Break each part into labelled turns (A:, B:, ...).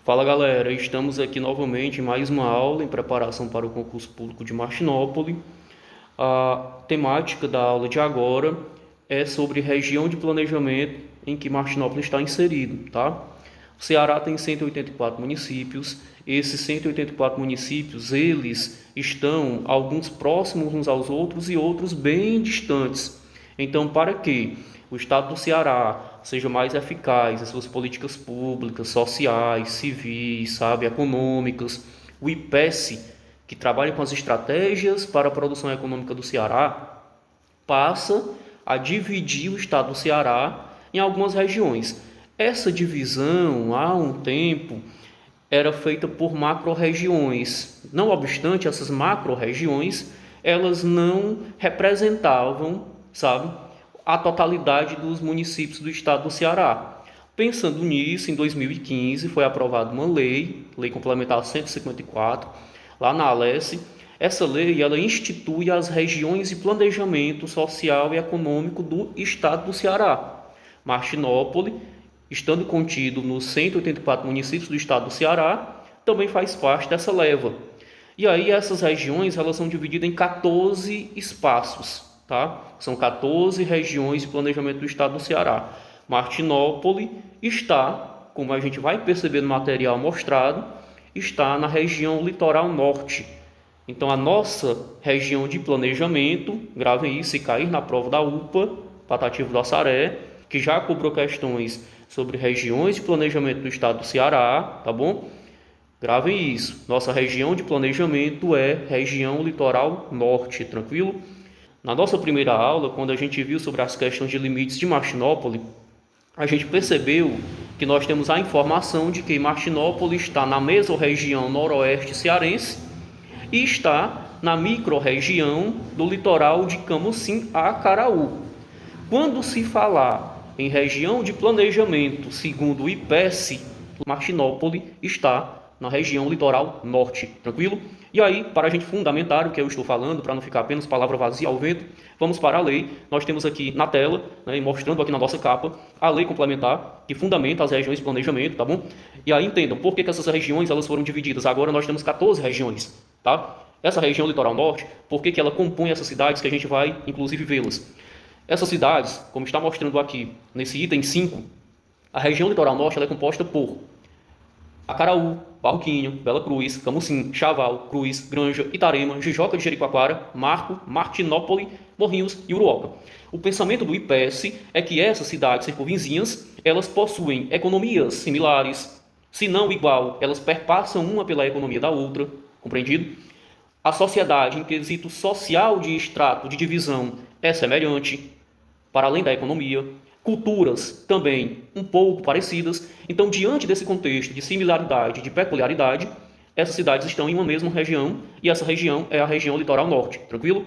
A: Fala galera, estamos aqui novamente em mais uma aula em preparação para o concurso público de Martinópole. A temática da aula de agora é sobre região de planejamento em que Martinópole está inserido, tá? O Ceará tem 184 municípios. Esses 184 municípios, eles estão alguns próximos uns aos outros e outros bem distantes. Então, para que o Estado do Ceará seja mais eficaz em suas políticas públicas, sociais, civis, sabe, econômicas, o IPES, que trabalha com as estratégias para a produção econômica do Ceará, passa a dividir o Estado do Ceará em algumas regiões. Essa divisão, há um tempo, era feita por macro-regiões. Não obstante, essas macro-regiões, elas não representavam, sabe, a totalidade dos municípios do estado do Ceará. Pensando nisso, em 2015 foi aprovada uma Lei Complementar 154, lá na Alesse. Essa lei ela institui as regiões de planejamento social e econômico do estado do Ceará. Martinópole, estando contido nos 184 municípios do estado do Ceará, também faz parte dessa leva. E aí essas regiões elas são divididas em 14 espaços, tá? São 14 regiões de planejamento do estado do Ceará. Martinópole está, como a gente vai perceber no material mostrado, está na região litoral norte. Então a nossa região de planejamento, gravem isso, se cair na prova da UPA, Patativo do Assaré, que já cobrou questões sobre regiões de planejamento do estado do Ceará, tá bom? Gravem isso. Nossa região de planejamento é região litoral norte, tranquilo? Na nossa primeira aula, quando a gente viu sobre as questões de limites de Martinópole, a gente percebeu que nós temos a informação de que Martinópole está na mesorregião noroeste cearense e está na microrregião do litoral de Camusim a Acaraú. Quando se falar em região de planejamento segundo o IPES, Martinópole está na região litoral norte, tranquilo? E aí, para a gente fundamentar o que eu estou falando, para não ficar apenas palavra vazia ao vento, vamos para a lei. Nós temos aqui na tela, né, mostrando aqui na nossa capa, a lei complementar que fundamenta as regiões de planejamento, tá bom? E aí entendam, por que essas regiões elas foram divididas? Agora nós temos 14 regiões, tá? Essa região litoral norte, por que ela compõe essas cidades que a gente vai, inclusive, vê-las? Essas cidades, como está mostrando aqui nesse item 5, a região litoral norte ela é composta por Acaraú, Barroquinho, Bela Cruz, Camusim, Chaval, Cruz, Granja, Itarema, Jijoca de Jericoacoara, Marco, Martinópole, Morrinhos e Uruoca. O pensamento do IPES é que essas cidades circunvizinhas, elas possuem economias similares, se não igual, elas perpassam uma pela economia da outra, compreendido? A sociedade, em quesito social de extrato, de divisão, é semelhante, para além da economia. Culturas também um pouco parecidas. Então, diante desse contexto de similaridade, de peculiaridade, essas cidades estão em uma mesma região e essa região é a região litoral norte, tranquilo?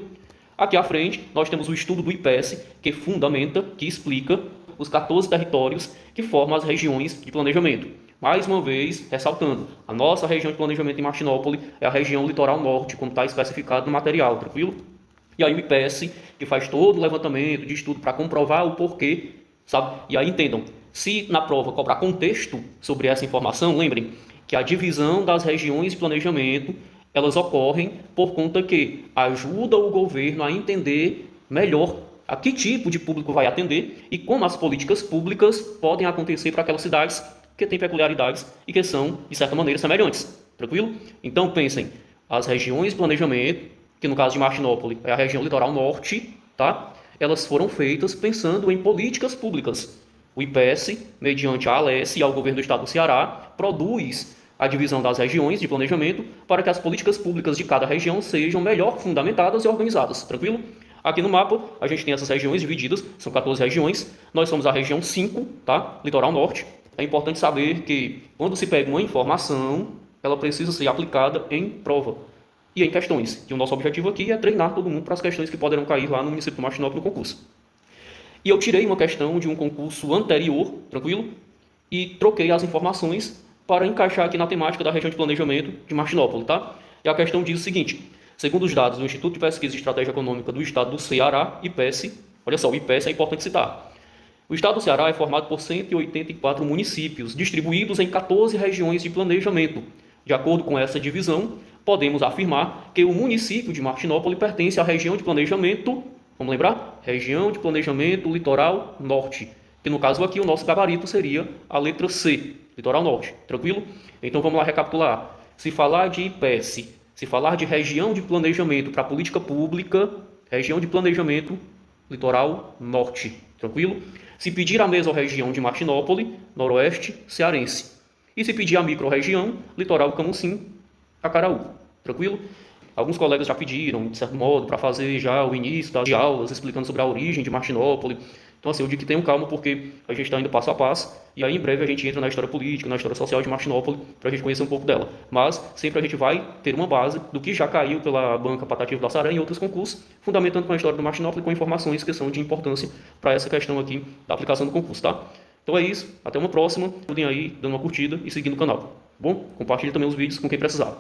A: Aqui à frente, nós temos o estudo do IPES, que fundamenta, que explica os 14 territórios que formam as regiões de planejamento. Mais uma vez, ressaltando, a nossa região de planejamento em Martinópole é a região litoral norte, como está especificado no material, tranquilo? E aí o IPES, que faz todo o levantamento de estudo para comprovar o porquê, sabe? E aí entendam, se na prova cobrar contexto sobre essa informação, lembrem que a divisão das regiões de planejamento, elas ocorrem por conta que ajuda o governo a entender melhor a que tipo de público vai atender e como as políticas públicas podem acontecer para aquelas cidades que têm peculiaridades e que são, de certa maneira, semelhantes. Tranquilo? Então pensem, as regiões de planejamento, que no caso de Martinópole é a região litoral norte, tá? Elas foram feitas pensando em políticas públicas. O IPES, mediante a Alesse e ao governo do estado do Ceará, produz a divisão das regiões de planejamento para que as políticas públicas de cada região sejam melhor fundamentadas e organizadas. Tranquilo? Aqui no mapa, a gente tem essas regiões divididas, são 14 regiões. Nós somos a região 5, tá? Litoral norte. É importante saber que, quando se pega uma informação, ela precisa ser aplicada em prova e em questões. E o nosso objetivo aqui é treinar todo mundo para as questões que poderão cair lá no município do Martinópole no concurso. E eu tirei uma questão de um concurso anterior, tranquilo? E troquei as informações para encaixar aqui na temática da região de planejamento de Martinópole, tá? E a questão diz o seguinte: segundo os dados do Instituto de Pesquisa e Estratégia Econômica do Estado do Ceará, IPES, olha só, o IPES é importante citar. O estado do Ceará é formado por 184 municípios, distribuídos em 14 regiões de planejamento. De acordo com essa divisão, podemos afirmar que o município de Martinópole pertence à região de planejamento, vamos lembrar? Região de planejamento litoral norte, que no caso aqui o nosso gabarito seria a letra C, litoral norte, tranquilo? Então vamos lá recapitular. Se falar de IPES, se falar de região de planejamento para política pública, região de planejamento litoral norte, tranquilo? Se pedir a mesorregião de Martinópole, noroeste cearense. E se pedir a microrregião, litoral Camusim, Acaraú, tranquilo? Alguns colegas já pediram, de certo modo, para fazer já o início das aulas, explicando sobre a origem de Martinópole. Então, assim, eu digo que tenham calma, porque a gente está indo passo a passo, e aí em breve a gente entra na história política, na história social de Martinópole, para a gente conhecer um pouco dela. Mas sempre a gente vai ter uma base do que já caiu pela banca Patativa da Saranha e outros concursos, fundamentando com a história do Martinópole, com informações que são de importância para essa questão aqui da aplicação do concurso, tá? Então é isso, até uma próxima, ajudem aí, dando uma curtida e seguindo o canal, tá bom? Compartilhe também os vídeos com quem precisar.